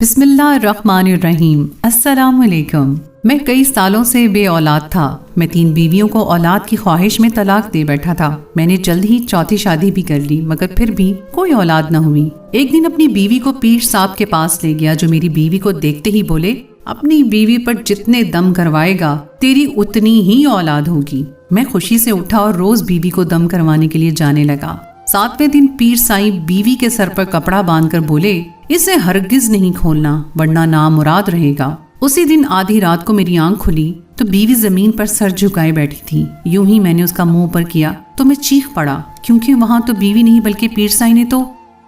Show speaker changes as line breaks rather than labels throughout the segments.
बिस्मिल्लाहिर्रहमानिर्रहीम। अस्सलाम वालेकुम। मैं कई सालों से बे औलाद था। मैं 3 बीवियों को औलाद की ख्वाहिश में तलाक दे बैठा था। मैंने जल्द ही चौथी शादी भी कर ली, मगर फिर भी कोई औलाद न हुई। एक दिन अपनी बीवी को पीर साहब के पास ले गया, जो मेरी बीवी को देखते ही बोले, अपनी बीवी पर जितने दम करवाएगा तेरी उतनी ही औलाद होगी। मैं खुशी से उठा और रोज बीवी को दम करवाने के लिए जाने लगा। 7वें दिन पीर साईं बीवी के सर पर कपड़ा बांधकर बोले, इसे हरगिज नहीं खोलना वरना नामुराद रहेगा। उसी दिन आधी रात को मेरी आंख खुली तो बीवी जमीन पर सर झुकाए बैठी थी। यूं ही मैंने उसका मुंह पर किया तो मैं चीख पड़ा, क्योंकि वहां तो बीवी नहीं बल्कि पीर साईं ने तो।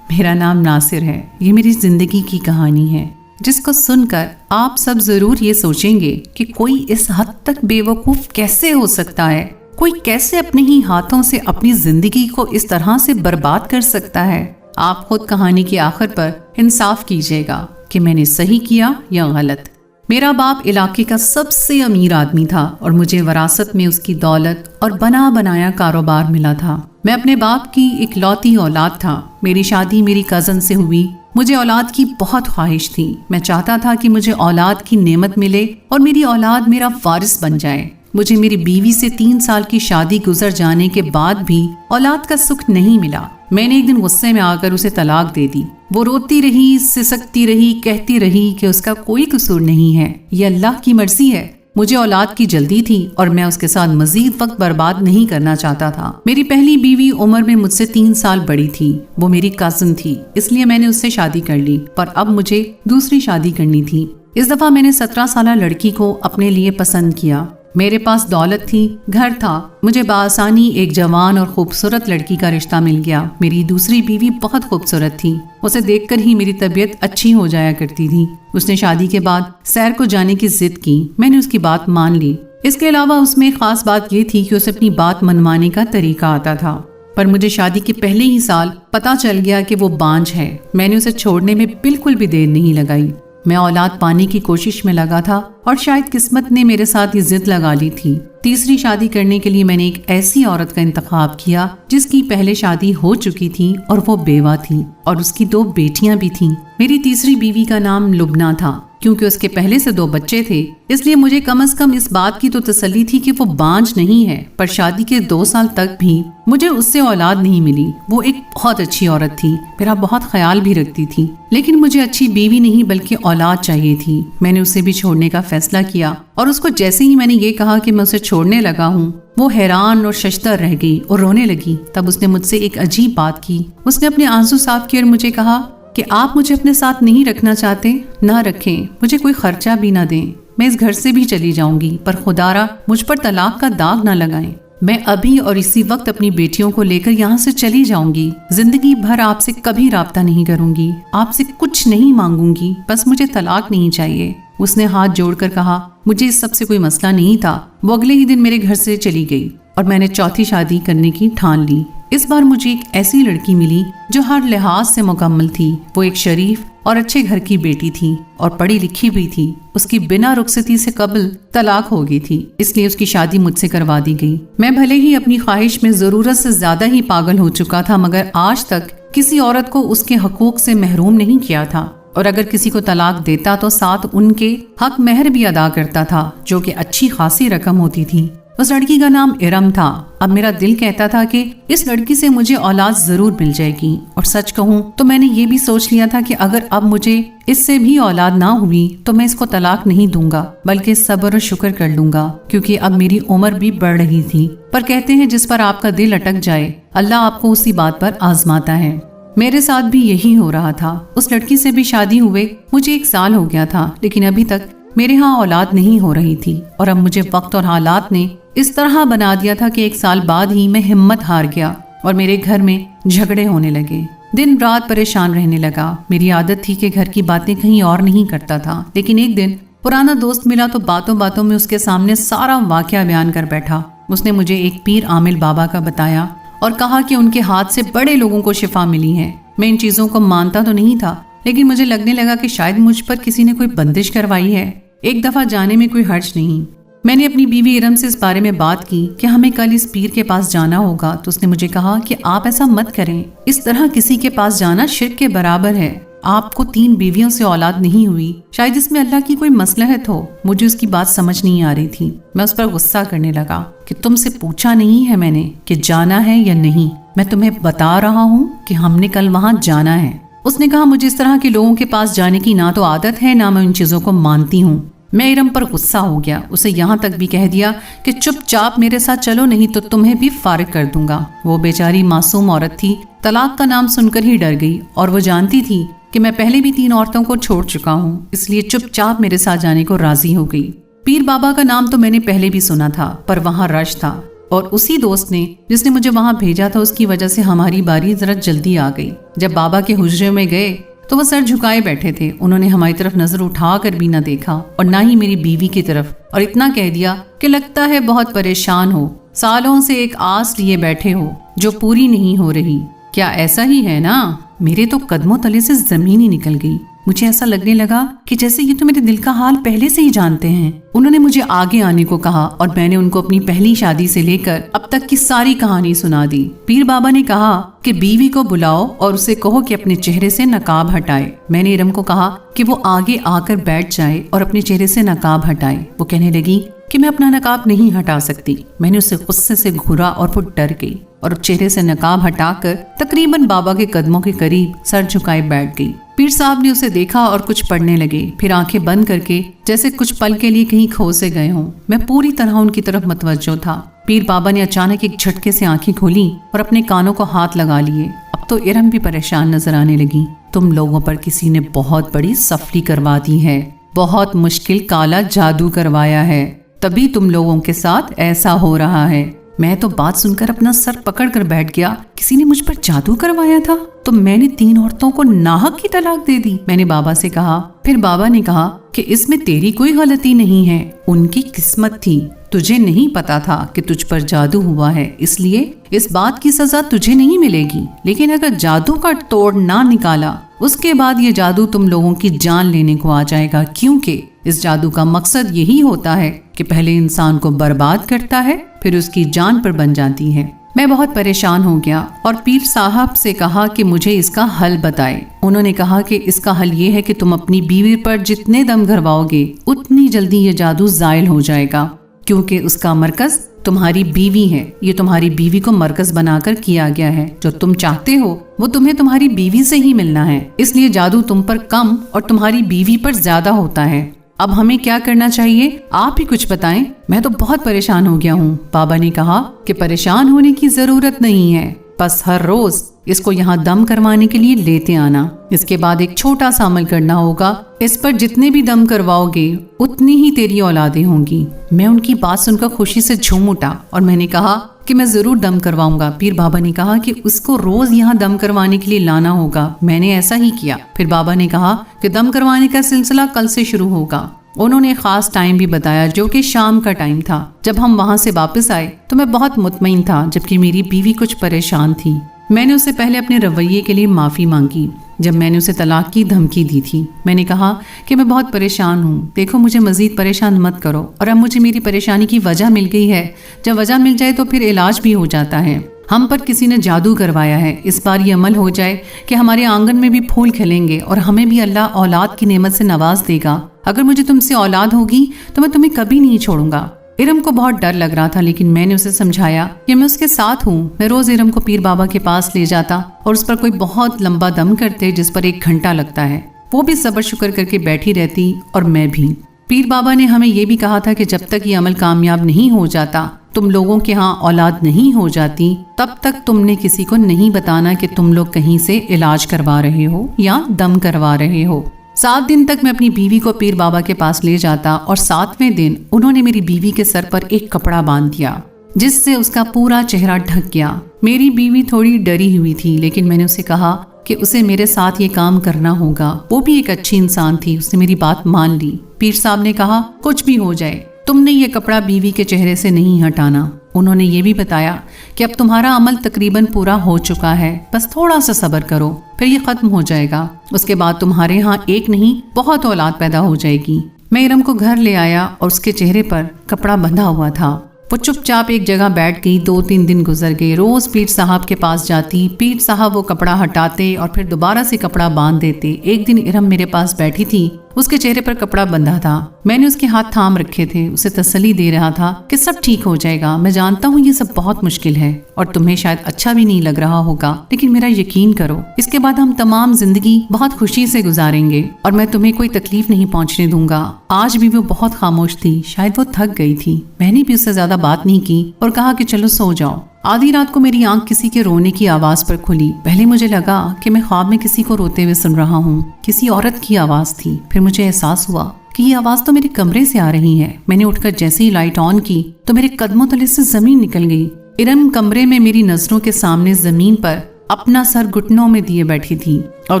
मेरा नाम नासिर है। ये मेरी जिंदगी की कहानी है, जिसको सुनकर आप सब जरूर ये सोचेंगे कि कोई इस हद तक बेवकूफ कैसे हो सकता है, कोई कैसे अपने ही हाथों से अपनी जिंदगी को इस तरह से बर्बाद कर सकता है। आप खुद कहानी के आखिर पर इंसाफ कीजिएगा कि मैंने सही किया या गलत। मेरा बाप इलाके का सबसे अमीर आदमी था और मुझे विरासत में उसकी दौलत और बना बनाया कारोबार मिला था। मैं अपने बाप की इकलौती औलाद था। मेरी शादी मेरी कजन से हुई। मुझे औलाद की बहुत ख्वाहिश थी। मैं चाहता था कि मुझे औलाद की नेमत मिले और मेरी औलाद मेरा वारिस बन जाए। मुझे मेरी बीवी से 3 साल की शादी गुजर जाने के बाद भी औलाद का सुख नहीं मिला। मैंने एक दिन गुस्से में आकर उसे तलाक दे दी। वो रोती रही, सिसकती रही, कहती रही कि उसका कोई कसूर नहीं है, ये अल्लाह की मर्जी है। मुझे औलाद की जल्दी थी और मैं उसके साथ मजीद वक्त बर्बाद नहीं करना चाहता था। मेरी पहली बीवी उम्र में मुझसे 3 साल बड़ी थी। वो मेरी कजिन थी, इसलिए मैंने उससे शादी कर ली। पर अब मुझे दूसरी शादी करनी थी। इस दफा मैंने 17 साल लड़की को अपने लिए पसंद किया। मेरे पास दौलत थी, घर था। मुझे बासानी एक जवान और खूबसूरत लड़की का रिश्ता मिल गया। मेरी दूसरी बीवी बहुत खूबसूरत थी। उसे देखकर ही मेरी तबीयत अच्छी हो जाया करती थी। उसने शादी के बाद सैर को जाने की जिद की। मैंने उसकी बात मान ली। इसके अलावा उसमें खास बात ये थी कि उसे अपनी बात मनवाने का तरीका आता था। पर मुझे शादी के पहले ही साल पता चल गया कि वो बांझ है। मैंने उसे छोड़ने में बिल्कुल भी देर नहीं लगाई। मैं औलाद पाने की कोशिश में लगा था और शायद किस्मत ने मेरे साथ ये जिद लगा ली थी। तीसरी शादी करने के लिए मैंने एक ऐसी औरत का इंतखाब किया जिसकी पहले शादी हो चुकी थी और वो बेवा थी और उसकी 2 बेटियां भी थीं। मेरी तीसरी बीवी का नाम लुबना था। क्योंकि उसके पहले से 2 बच्चे थे, इसलिए मुझे कम से कम इस बात की तो तसल्ली थी कि वो बांझ नहीं है। पर शादी के 2 साल तक भी मुझे उससे औलाद नहीं मिली। वो एक बहुत अच्छी औरत थी, मेरा बहुत ख्याल भी रखती थी, लेकिन मुझे अच्छी बीवी नहीं बल्कि औलाद चाहिए थी। मैंने उसे भी छोड़ने का फैसला किया और उसको जैसे ही मैंने ये कहा कि मैं उसे छोड़ने लगा हूँ, वो हैरान और शशदर रह गई और रोने लगी। तब उसने मुझसे एक अजीब बात की। उसने अपने आंसू साफ किए और मुझे कहा कि आप मुझे अपने साथ नहीं रखना चाहते, ना रखें, मुझे कोई खर्चा भी ना दें। मैं इस घर से भी चली जाऊंगी, पर खुदारा मुझ पर तलाक का दाग ना लगाएं। मैं अभी और इसी वक्त अपनी बेटियों को लेकर यहाँ से चली जाऊंगी। जिंदगी भर आपसे कभी राब्ता नहीं करूंगी, आपसे कुछ नहीं मांगूंगी, बस मुझे तलाक नहीं चाहिए। उसने हाथ जोड़कर कहा। मुझे इस सब से कोई मसला नहीं था। वो अगले ही दिन मेरे घर से चली गई और मैंने चौथी शादी करने की ठान ली। इस बार मुझे एक ऐसी लड़की मिली जो हर लिहाज से मुकम्मल थी। वो एक शरीफ और अच्छे घर की बेटी थी और पढ़ी लिखी भी थी। उसकी बिना रुखसती से कबल तलाक हो गई थी, इसलिए उसकी शादी मुझसे करवा दी गई। मैं भले ही अपनी ख्वाहिश में जरूरत से ज्यादा ही पागल हो चुका था, मगर आज तक किसी औरत को उसके हकूक से महरूम नहीं किया था। और अगर किसी को तलाक देता तो साथ उनके हक महर भी अदा करता था, जो कि अच्छी खासी रकम होती थी। उस लड़की का नाम इरम था। अब मेरा दिल कहता था कि इस लड़की से मुझे औलाद जरूर मिल जाएगी। और सच कहूँ तो मैंने ये भी सोच लिया था कि अगर अब मुझे इससे भी औलाद ना हुई तो मैं इसको तलाक नहीं दूंगा, बल्कि सब्र और शुक्र कर लूंगा, क्योंकि अब मेरी उम्र भी बढ़ रही थी। पर कहते हैं जिस पर आपका दिल अटक जाए, अल्लाह आपको उसी बात पर आजमाता है। मेरे साथ भी यही हो रहा था। उस लड़की से भी शादी हुए मुझे 1 साल हो गया था, लेकिन अभी तक मेरे यहाँ औलाद नहीं हो रही थी। और अब मुझे वक्त और हालात ने इस तरह बना दिया था कि 1 साल बाद ही मैं हिम्मत हार गया और मेरे घर में झगड़े होने लगे। दिन रात परेशान रहने लगा। मेरी आदत थी कि घर की बातें कहीं और नहीं करता था, लेकिन एक दिन पुराना दोस्त मिला तो बातों बातों में उसके सामने सारा वाकया बयान कर बैठा। उसने मुझे एक पीर आमिल बाबा का बताया और कहा कि उनके हाथ से बड़े लोगों को शिफा मिली है। मैं इन चीजों को मानता तो नहीं था, लेकिन मुझे लगने लगा कि शायद मुझ पर किसी ने कोई बंदिश करवाई है। एक दफा जाने में कोई हर्ज नहीं। मैंने अपनी बीवी इरम से इस बारे में बात की कि हमें कल इस पीर के पास जाना होगा, तो उसने मुझे कहा कि आप ऐसा मत करें, इस तरह किसी के पास जाना शिर्क के बराबर है। آپ کو 3 بیویوں سے اولاد نہیں ہوئی، شاید اس میں اللہ کی کوئی مصلحت ہو۔ مجھے اس کی بات سمجھ نہیں آ رہی تھی۔ میں اس پر غصہ کرنے لگا کہ تم سے پوچھا نہیں ہے میں نے کہ جانا ہے یا نہیں، میں تمہیں بتا رہا ہوں کہ ہم نے کل وہاں جانا ہے۔ اس نے کہا مجھے اس طرح کے لوگوں کے پاس جانے کی نہ تو عادت ہے نہ میں ان چیزوں کو مانتی ہوں۔ میں ارم پر غصہ ہو گیا، اسے یہاں تک بھی کہہ دیا کہ چپ چاپ میرے ساتھ چلو نہیں تو تمہیں بھی فارغ کر دوں گا۔ وہ بیچاری معصوم عورت تھی، طلاق کا نام سن کر ہی ڈر گئی اور وہ جانتی تھی کہ میں پہلے بھی 3 عورتوں کو چھوڑ چکا ہوں، اس لیے چپ چاپ میرے ساتھ جانے کو راضی ہو گئی۔ پیر بابا کا نام تو میں نے پہلے بھی سنا تھا، پر وہاں رش تھا اور اسی دوست نے جس نے مجھے وہاں بھیجا تھا اس کی وجہ سے ہماری باری ذرا جلدی آ گئی۔ جب بابا کے حجرے میں گئے تو وہ سر جھکائے بیٹھے تھے، انہوں نے ہماری طرف نظر اٹھا کر بھی نہ دیکھا اور نہ ہی میری بیوی کی طرف، اور اتنا کہہ دیا کہ لگتا ہے بہت پریشان ہو، سالوں سے ایک آس لیے بیٹھے ہو جو پوری نہیں ہو رہی۔ کیا ایسا ہی ہے نا؟ میرے تو قدموں تلے سے زمین ہی نکل گئی۔ مجھے ایسا لگنے لگا کہ جیسے یہ تو میرے دل کا حال پہلے سے ہی جانتے ہیں۔ انہوں نے مجھے آگے آنے کو کہا اور میں نے ان کو اپنی پہلی شادی سے لے کر اب تک کی ساری کہانی سنا دی۔ پیر بابا نے کہا کہ بیوی کو بلاؤ اور اسے کہو کہ اپنے چہرے سے نقاب ہٹائے۔ میں نے ارم کو کہا کہ وہ آگے آ کر بیٹھ جائے اور اپنے چہرے سے نقاب ہٹائے۔ وہ کہنے لگی کہ میں اپنا نقاب نہیں ہٹا سکتی۔ میں نے اسے غصے سے گھورا اور وہ ڈر گئی اور چہرے سے نقاب ہٹا کر تقریباً بابا کے قدموں کے قریب سر جھکائے بیٹھ گئی۔ پیر صاحب نے اسے دیکھا اور کچھ پڑھنے لگے، پھر آنکھیں بند کر کے جیسے کچھ پل کے لیے کہیں کھو سے گئے ہوں۔ میں پوری طرح ان کی طرف متوجہ تھا۔ پیر بابا نے اچانک ایک جھٹکے سے آنکھیں کھولیں اور اپنے کانوں کو ہاتھ لگا لیے۔ اب تو ارم بھی پریشان نظر آنے لگی۔ تم لوگوں پر کسی نے بہت بڑی سفلی کروا دی ہے، بہت مشکل کالا جادو کروایا ہے، تبھی تم لوگوں کے ساتھ ایسا ہو رہا ہے۔ میں تو بات سن کر اپنا سر پکڑ کر بیٹھ گیا۔ کسی نے مجھ پر جادو کروایا تھا تو میں نے 3 عورتوں کو ناحق کی طلاق دے دی۔ میں نے بابا سے کہا، پھر بابا نے کہا کہ اس میں تیری کوئی غلطی نہیں ہے، ان کی قسمت تھی، تجھے نہیں پتا تھا کہ تجھ پر جادو ہوا ہے، اس لیے اس بات کی سزا تجھے نہیں ملے گی، لیکن اگر جادو کا توڑ نہ نکالا اس کے بعد یہ جادو تم لوگوں کی جان لینے کو آ جائے گا، کیونکہ اس جادو کا مقصد یہی ہوتا ہے کہ پہلے انسان کو برباد کرتا ہے پھر اس کی جان پر بن جاتی ہے۔ میں بہت پریشان ہو گیا اور پیر صاحب سے کہا کہ مجھے اس کا حل بتائے۔ انہوں نے کہا کہ اس کا حل یہ ہے کہ تم اپنی بیوی پر جتنے دم گھرواؤ گے اتنی جلدی یہ جادو زائل ہو جائے گا، کیونکہ اس کا مرکز تمہاری بیوی ہے۔ یہ تمہاری بیوی کو مرکز بنا کر کیا گیا ہے، جو تم چاہتے ہو وہ تمہیں تمہاری بیوی سے ہی ملنا ہے، اس لیے جادو تم پر کم اور تمہاری بیوی پر زیادہ ہوتا ہے۔ اب ہمیں کیا کرنا چاہیے؟ آپ ہی کچھ بتائیں، میں تو بہت پریشان ہو گیا ہوں۔ بابا نے کہا کہ پریشان ہونے کی ضرورت نہیں ہے، بس ہر روز اس کو یہاں دم کروانے کے لیے لیتے آنا، اس کے بعد ایک چھوٹا سا عمل کرنا ہوگا، اس پر جتنے بھی دم کرواؤ گے اتنی ہی تیری اولادیں ہوں گی۔ میں ان کی بات سن کر خوشی سے جھوم اٹھا اور میں نے کہا کہ میں ضرور دم کرواؤں گا۔ پیر بابا نے کہا کہ اس کو روز یہاں دم کروانے کے لیے لانا ہوگا۔ میں نے ایسا ہی کیا۔ پھر بابا نے کہا کہ دم کروانے کا سلسلہ کل سے شروع ہوگا۔ انہوں نے خاص ٹائم بھی بتایا جو کہ شام کا ٹائم تھا۔ جب ہم وہاں سے واپس آئے تو میں بہت مطمئن تھا، جبکہ میری بیوی کچھ پریشان تھی۔ میں نے اسے پہلے اپنے رویے کے لیے معافی مانگی جب میں نے اسے طلاق کی دھمکی دی تھی۔ میں نے کہا کہ میں بہت پریشان ہوں، دیکھو مجھے مزید پریشان مت کرو، اور اب مجھے میری پریشانی کی وجہ مل گئی ہے، جب وجہ مل جائے تو پھر علاج بھی ہو جاتا ہے۔ ہم پر کسی نے جادو کروایا ہے، اس بار یہ عمل ہو جائے کہ ہمارے آنگن میں بھی پھول کھلیں گے اور ہمیں بھی اللہ اولاد کی نعمت سے نواز دے گا۔ اگر مجھے تم سے اولاد ہوگی تو میں تمہیں کبھی نہیں چھوڑوں گا۔ ارم کو بہت ڈر لگ رہا تھا، لیکن میں نے اسے سمجھایا کہ میں اس کے ساتھ ہوں۔ میں روز ارم کو پیر بابا کے پاس لے جاتا اور اس پر کوئی بہت لمبا دم کرتے جس پر 1 گھنٹہ لگتا ہے۔ وہ بھی صبر شکر کر کے بیٹھی رہتی اور میں بھی۔ پیر بابا نے ہمیں یہ بھی کہا تھا کہ جب تک یہ عمل کامیاب نہیں ہو جاتا، تم لوگوں کے ہاں اولاد نہیں ہو جاتی، تب تک تم نے کسی کو نہیں بتانا کہ تم لوگ کہیں سے علاج کروا رہے ہو یا دم کروا رہے ہو۔ 7 دن تک میں اپنی بیوی کو پیر بابا کے پاس لے جاتا اور 7ویں دن انہوں نے میری بیوی کے سر پر ایک کپڑا باندھ دیا جس سے اس کا پورا چہرہ ڈھک گیا۔ میری بیوی تھوڑی ڈری ہوئی تھی، لیکن میں نے اسے کہا کہ اسے میرے ساتھ یہ کام کرنا ہوگا۔ وہ بھی ایک اچھی انسان تھی، اس نے میری بات مان لی۔ پیر صاحب نے کہا کچھ بھی ہو جائے تم نے یہ کپڑا بیوی کے چہرے سے نہیں ہٹانا۔ انہوں نے یہ بھی بتایا کہ اب تمہارا عمل تقریباً پورا ہو چکا ہے، بس تھوڑا سا صبر کرو، پھر یہ ختم ہو جائے گا۔ اس کے بعد تمہارے ہاں ایک نہیں بہت اولاد پیدا ہو جائے گی۔ میں ارم کو گھر لے آیا اور اس کے چہرے پر کپڑا بندھا ہوا تھا۔ वो चुपचाप एक जगह बैठ गई। 2-3 दिन गुजर गए। रोज पीर साहब के पास जाती। पीर साहब वो कपड़ा हटाते और फिर दोबारा से कपड़ा बांध देते। एक दिन इरम मेरे पास बैठी थी, उसके चेहरे पर कपड़ा बंधा था। मैंने उसके हाथ थाम रखे थे, उसे तसल्ली दे रहा था कि सब ठीक हो जाएगा। मैं जानता हूँ ये सब बहुत मुश्किल है और तुम्हें शायद अच्छा भी नहीं लग रहा होगा, लेकिन मेरा यकीन करो, इसके बाद हम तमाम जिंदगी बहुत खुशी से गुजारेंगे और मैं तुम्हें कोई तकलीफ नहीं पहुँचने दूंगा। आज भी वो बहुत खामोश थी, शायद वो थक गई थी। मैंने भी उससे ज्यादा बात नहीं की और कहा कि चलो सो जाओ। आधी रात को मेरी आंख किसी के रोने की आवाज पर खुली। पहले मुझे लगा कि मैं ख्वाब में किसी को रोते हुए सुन रहा हूँ। किसी औरत की आवाज थी। फिर मुझे एहसास हुआ कि ये आवाज तो मेरे कमरे से आ रही है। मैंने उठकर जैसे ही लाइट ऑन की तो मेरे कदमों तले से जमीन निकल गई। इरम कमरे में मेरी नजरों के सामने जमीन पर अपना सर घुटनों में दिए बैठी थी और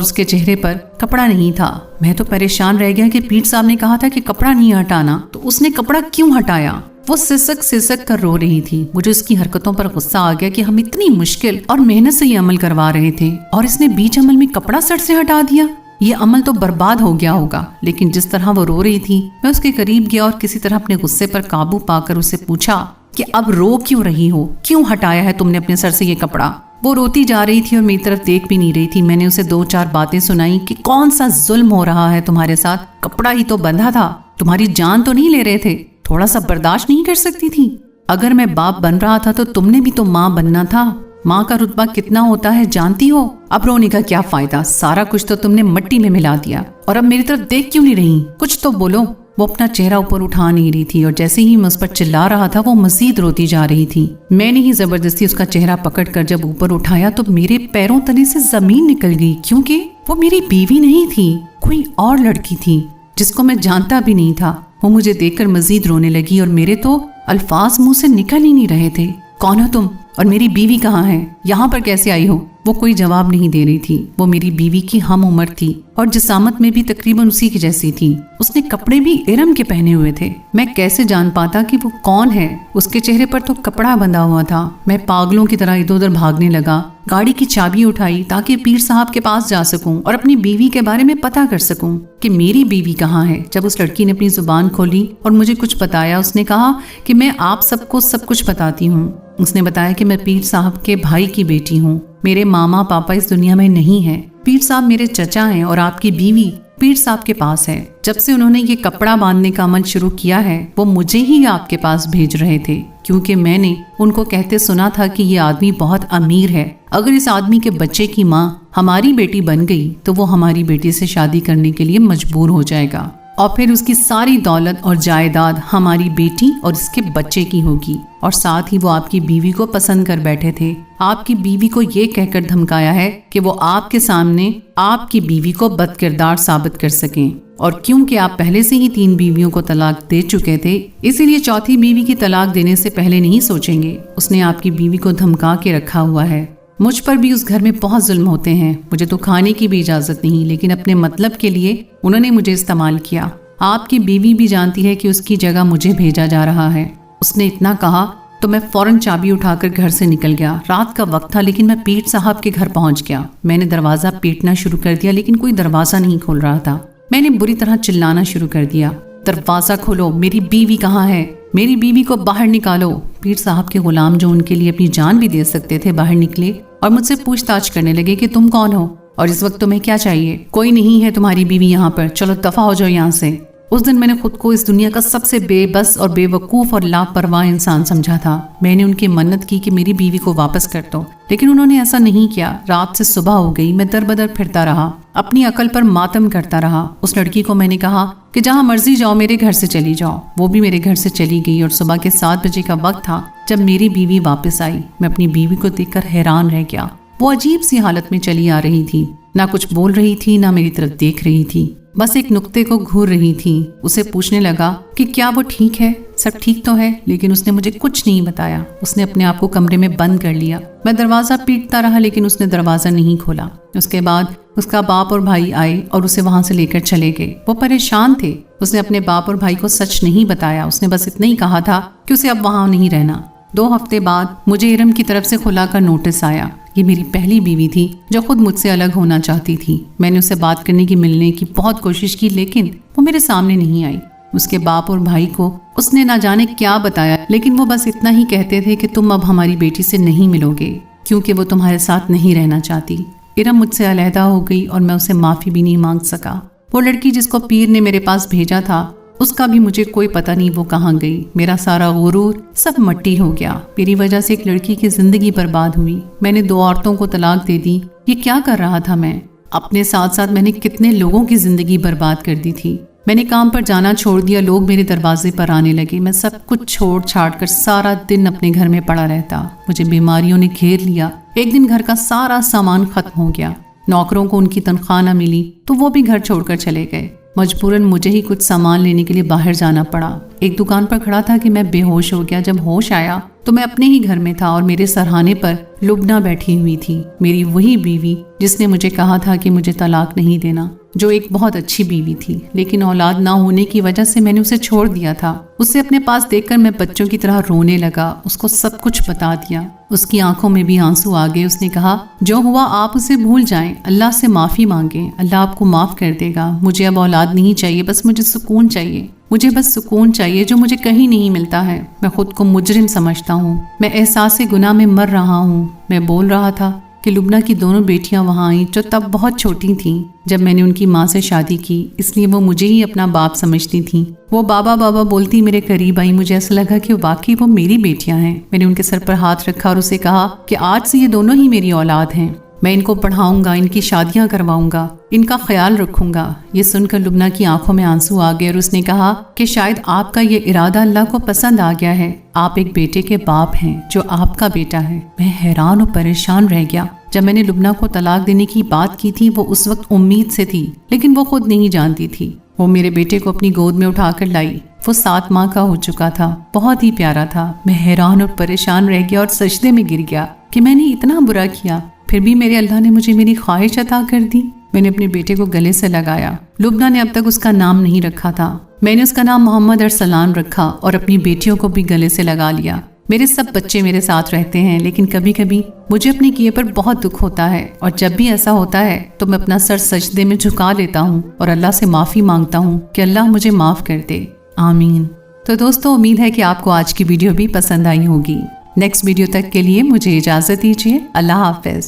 उसके चेहरे पर कपड़ा नहीं था। मैं तो परेशान रह गया कि पीर साहब ने कहा था कि कपड़ा नहीं हटाना, तो उसने कपड़ा क्यों हटाया? वो सिसक सिसक कर रो रही थी। मुझे उसकी हरकतों पर गुस्सा आ गया कि हम इतनी मुश्किल और मेहनत से ये अमल करवा रहे थे और इसने बीच अमल में कपड़ा सर से हटा दिया। ये अमल तो बर्बाद हो गया होगा। लेकिन जिस तरह वो रो रही थी, मैं उसके करीब गया और किसी तरह अपने गुस्से पर काबू पाकर उससे पूछा कि अब रो क्यों रही हो? क्यों हटाया है तुमने अपने सर से ये कपड़ा? वो रोती जा रही थी और मेरी तरफ देख भी नहीं रही थी। मैंने उसे 2-4 बातें सुनाई कि कौन सा जुल्म हो रहा है तुम्हारे साथ, कपड़ा ही तो बंधा था, तुम्हारी जान तो नहीं ले रहे थे, थोड़ा सा बर्दाश्त नहीं कर सकती थी? अगर मैं बाप बन रहा था तो तुमने भी तो माँ बनना था। माँ का रुतबा कितना होता है जानती हो? अब रोने का क्या फायदा, सारा कुछ तो तुमने मिट्टी में मिला दिया। और अब मेरी तरफ देख क्यों नहीं रही? कुछ तो बोलो। वो अपना चेहरा ऊपर उठा नहीं रही थी और जैसे ही मैं उस पर चिल्ला रहा था वो मजीद रोती जा रही थी। मैंने ही जबरदस्ती उसका चेहरा पकड़कर जब ऊपर उठाया तो मेरे पैरों तले से जमीन निकल गई, क्योंकि वो मेरी बीवी नहीं थी, कोई और लड़की थी जिसको मैं जानता भी नहीं था। वो मुझे देखकर मजीद रोने लगी और मेरे तो अल्फाज मुंह से निकल ही नहीं रहे थे। कौन हो तुम और मेरी बीवी कहाँ है? यहाँ पर कैसे आई हो? वो कोई जवाब नहीं दे रही थी। वो मेरी बीवी की हम उम्र थी और जिसामत में भी तकरीबन उसी की जैसी थी। उसने कपड़े भी इरम के पहने हुए थे। मैं कैसे जान पाता कि वो कौन है? उसके चेहरे पर तो कपड़ा बंधा हुआ था। मैं पागलों की तरह इधर उधर भागने लगा। गाड़ी की चाबी उठाई ताकि पीर साहब के पास जा सकूं और अपनी बीवी के बारे में पता कर सकूं कि मेरी बीवी कहाँ है। जब उस लड़की ने अपनी जुबान खोली और मुझे कुछ बताया, उसने कहा कि मैं आप सबको सब कुछ बताती हूँ। उसने बताया कि मैं पीर साहब के भाई की बेटी हूँ। मेरे मामा पापा इस दुनिया में नहीं है। पीर साहब मेरे चचा हैं और आपकी बीवी पीर साहब के पास है। जब से उन्होंने ये कपड़ा बांधने का अमल शुरू किया है वो मुझे ही आपके पास भेज रहे थे, क्योंकि मैंने उनको कहते सुना था कि ये आदमी बहुत अमीर है। अगर इस आदमी के बच्चे की माँ हमारी बेटी बन गई तो वो हमारी बेटी से शादी करने के लिए मजबूर हो जाएगा और फिर उसकी सारी दौलत और जायदाद हमारी बेटी और इसके बच्चे की होगी। और साथ ही वो आपकी बीवी को पसंद कर बैठे थे। आपकी बीवी को ये कहकर धमकाया है कि वो आपके सामने आपकी बीवी को बदकिरदार साबित कर सकें। और क्योंकि आप पहले से ही 3 बीवियों को तलाक दे चुके थे, इसीलिए चौथी बीवी की तलाक देने से पहले नहीं सोचेंगे। उसने आपकी बीवी को धमका के रखा हुआ है। मुझ पर भी उस घर में बहुत जुल्म होते हैं। मुझे तो खाने की भी इजाजत नहीं, लेकिन अपने मतलब के लिए उन्होंने मुझे इस्तेमाल किया। आपकी बीवी भी जानती है कि उसकी जगह मुझे भेजा जा रहा है। उसने इतना कहा तो मैं फौरन चाबी उठाकर घर से निकल गया। रात का वक्त था लेकिन मैं पीर साहब के घर पहुंच गया। मैंने दरवाजा पीटना शुरू कर दिया लेकिन कोई दरवाजा नहीं खोल रहा था। मैंने बुरी तरह चिल्लाना शुरू कर दिया, दरवाजा खोलो, मेरी बीवी कहाँ है? मेरी बीवी को बाहर निकालो। पीर साहब के गुलाम जो उनके लिए अपनी जान भी दे सकते थे बाहर निकले और मुझसे पूछताछ करने लगे कि तुम कौन हो और इस वक्त तुम्हें क्या चाहिए? कोई नहीं है तुम्हारी बीवी यहाँ पर, चलो दफा हो जाओ यहाँ से। उस दिन मैंने खुद को इस दुनिया का सबसे बेबस और बेवकूफ और लापरवाह इंसान समझा था। मैंने उनकी मन्नत की कि मेरी बीवी को वापस कर दो, लेकिन उन्होंने ऐसा नहीं किया। रात से सुबह हो गई, मैं दर बदर फिरता रहा, अपनी अकल पर मातम करता रहा। उस लड़की को मैंने कहा कि जहाँ मर्जी जाओ, मेरे घर से चली जाओ। वो भी मेरे घर से चली गई और सुबह के 7 बजे का वक्त था जब मेरी बीवी वापस आई। मैं अपनी बीवी को देखकर हैरान रह गया। वो अजीब सी हालत में चली आ रही थी, ना कुछ बोल रही थी ना मेरी तरफ देख रही थी, बस एक नुक्ते को घूर रही थी। उसे पूछने लगा कि क्या वो ठीक है, सब ठीक तो है, लेकिन उसने मुझे कुछ नहीं बताया। उसने अपने आप को कमरे में बंद कर लिया। मैं दरवाजा पीटता रहा लेकिन उसने दरवाजा नहीं खोला। उसके बाद उसका बाप और भाई आए और उसे वहां से लेकर चले गए। वो परेशान थे। उसने अपने बाप और भाई को सच नहीं बताया। उसने बस इतना ही कहा था कि उसे अब वहां नहीं रहना। 2 हफ्ते बाद मुझे इरम की तरफ से खुला कर नोटिस आया। ये मेरी पहली बीवी थी जो खुद मुझसे अलग होना चाहती थी। मैंने उससे बात करने की, मिलने की बहुत कोशिश की, लेकिन वो मेरे सामने नहीं आई। उसके बाप और भाई को उसने ना जाने क्या बताया, लेकिन वो बस इतना ही कहते थे कि तुम अब हमारी बेटी से नहीं मिलोगे क्योंकि वो तुम्हारे साथ नहीं रहना चाहती। इरम मुझसे अलहदा हो गई और मैं उसे माफ़ी भी नहीं मांग सका। वो लड़की जिसको पीर ने मेरे पास भेजा था उसका भी मुझे कोई पता नहीं वो कहाँ गई। मेरा सारा गुरूर सब मट्टी हो गया। मेरी वजह से एक लड़की की जिंदगी बर्बाद हुई। मैंने 2 औरतों को तलाक दे दी। ये क्या कर रहा था मैं? अपने साथ साथ मैंने कितने लोगों की जिंदगी बर्बाद कर दी थी। मैंने काम पर जाना छोड़ दिया, लोग मेरे दरवाजे पर आने लगे। मैं सब कुछ छोड़ छाड़ कर सारा दिन अपने घर में पड़ा रहता। मुझे बीमारियों ने घेर लिया। एक दिन घर का सारा सामान खत्म हो गया। नौकरों को उनकी तनख्वाह न मिली तो वो भी घर छोड़कर चले गए। मजबूरन मुझे ही कुछ सामान लेने के लिए बाहर जाना पड़ा। एक दुकान पर खड़ा था कि मैं बेहोश हो गया। जब होश आया तो मैं अपने ही घर में था और मेरे सरहाने पर लुबना बैठी हुई थी, मेरी वही बीवी जिसने मुझे कहा था कि मुझे तलाक नहीं देना, जो एक बहुत अच्छी बीवी थी। लेकिन औलाद ना होने की वजह से मैंने उसे छोड़ दिया था। उसे अपने पास देखकर मैं बच्चों की तरह रोने लगा। उसको सब कुछ बता दिया। उसकी आंखों में भी आंसू आ गए। उसने कहा, जो हुआ आप उसे भूल जाएं, अल्लाह से माफ़ी मांगें, अल्लाह आपको माफ़ कर देगा। मुझे अब औलाद नहीं चाहिए, बस मुझे सुकून चाहिए। मुझे बस सुकून चाहिए जो मुझे कहीं नहीं मिलता है। मैं खुद को मुजरिम समझता हूँ। मैं एहसास गुनाह में मर रहा हूँ। मैं बोल रहा था कि लुबना की दोनों बेटियां वहाँ आईं जो तब बहुत छोटी थीं जब मैंने उनकी माँ से शादी की, इसलिए वो मुझे ही अपना बाप समझती थीं। वो बाबा बाबा बोलती मेरे करीब आई। मुझे ऐसा लगा कि वाकई वो मेरी बेटियां हैं। मैंने उनके सर पर हाथ रखा और उसे कहा कि आज से ये दोनों ही मेरी औलाद हैं। मैं इनको पढ़ाऊंगा, इनकी शादियां करवाऊंगा, इनका ख्याल रखूंगा। ये सुनकर लुबना की आंखों में आंसू आ गए और उसने कहा कि शायद आपका ये इरादा अल्लाह को पसंद आ गया है। आप एक बेटे के बाप हैं जो आपका बेटा है। मैं हैरान और परेशान रह गया। जब मैंने लुबना को तलाक देने की बात की थी वो उस वक्त उम्मीद से थी, लेकिन वो खुद नहीं जानती थी। वो मेरे बेटे को अपनी गोद में उठाकर लाई। वो 7 माह का हो चुका था, बहुत ही प्यारा था। मैं हैरान और परेशान रह गया और सजदे में गिर गया कि मैंने इतना बुरा किया, फिर भी मेरे अल्लाह ने मुझे मेरी ख्वाहिश अता कर दी। मैंने अपने बेटे को गले से लगाया। लुबना ने अब तक उसका नाम नहीं रखा था। मैंने उसका नाम मोहम्मद अरसलान रखा और अपनी बेटियों को भी गले से लगा लिया। मेरे सब बच्चे मेरे साथ रहते हैं, लेकिन कभी कभी मुझे अपने किए पर बहुत दुख होता है और जब भी ऐसा होता है तो मैं अपना सर सजदे में झुका लेता हूँ और अल्लाह से माफ़ी मांगता हूँ कि अल्लाह मुझे माफ़ कर दे। आमीन। तो दोस्तों, उम्मीद है कि आपको आज की वीडियो भी पसंद आई होगी। नेक्स्ट वीडियो तक के लिए मुझे इजाज़त दीजिए। अल्लाह हाफ़िज़।